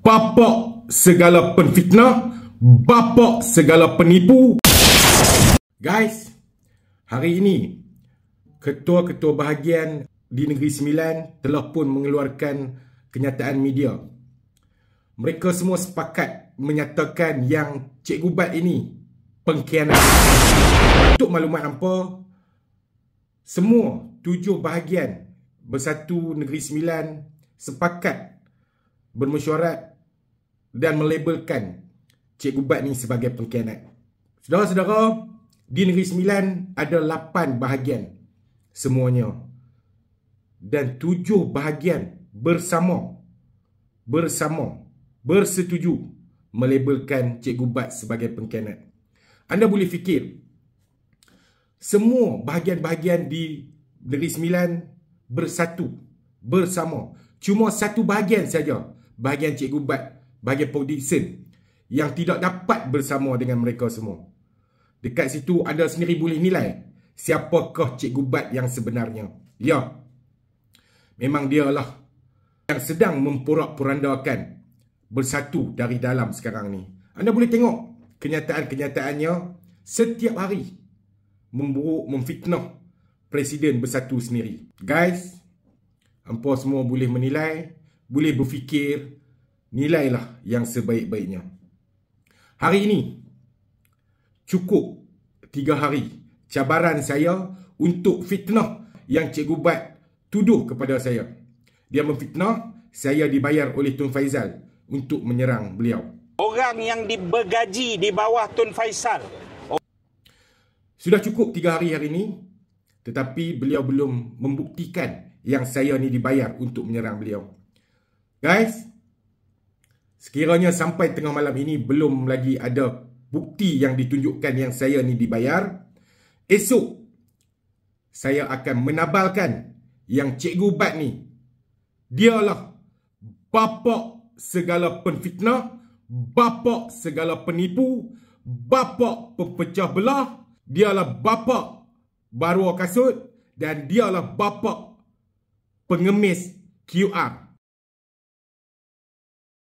bapak segala penfitnah, bapak segala penipu. Guys, hari ini ketua-ketua bahagian di Negeri Sembilan telah pun mengeluarkan kenyataan media. Mereka semua sepakat menyatakan yang Cikgu Bat ini pengkhianat. Untuk maklumat hampa, semua 7 bahagian Bersatu Negeri Sembilan sepakat bermesyuarat dan melabelkan Cikgu Bat ni sebagai pengkhianat. Saudara-saudara, di Negeri Sembilan ada 8 bahagian semuanya. Dan 7 bahagian bersetuju melabelkan Cikgu Bat sebagai pengkhianat. Anda boleh fikir, semua bahagian-bahagian di Negeri Sembilan bersatu, bersama. Cuma satu bahagian saja, bahagian Cikgu Bat, bahagian production, yang tidak dapat bersama dengan mereka semua. Dekat situ anda sendiri boleh nilai siapakah Cikgu Bat yang sebenarnya. Ya, memang dialah yang sedang memporak-porandakan Bersatu dari dalam sekarang ni. Anda boleh tengok kenyataan-kenyataannya setiap hari memburuk, memfitnah Presiden Bersatu sendiri. Guys, hampa semua boleh menilai, boleh berfikir, nilailah yang sebaik-baiknya. Hari ini cukup 3 hari cabaran saya untuk fitnah yang Cikgu Bat tuduh kepada saya. Dia memfitnah saya dibayar oleh Tun Faizal untuk menyerang beliau. Orang yang dibergaji di bawah Tun Faizal. Sudah cukup 3 hari ini, tetapi beliau belum membuktikan yang saya ni dibayar untuk menyerang beliau. Guys, sekiranya sampai tengah malam ini belum lagi ada bukti yang ditunjukkan yang saya ni dibayar, esok saya akan menabalkan yang Cikgu Bat ni dialah bapak segala penfitnah, bapak segala penipu, bapak pepecah belah, dialah bapak baruah kasut, dan dialah bapak pengemis QR.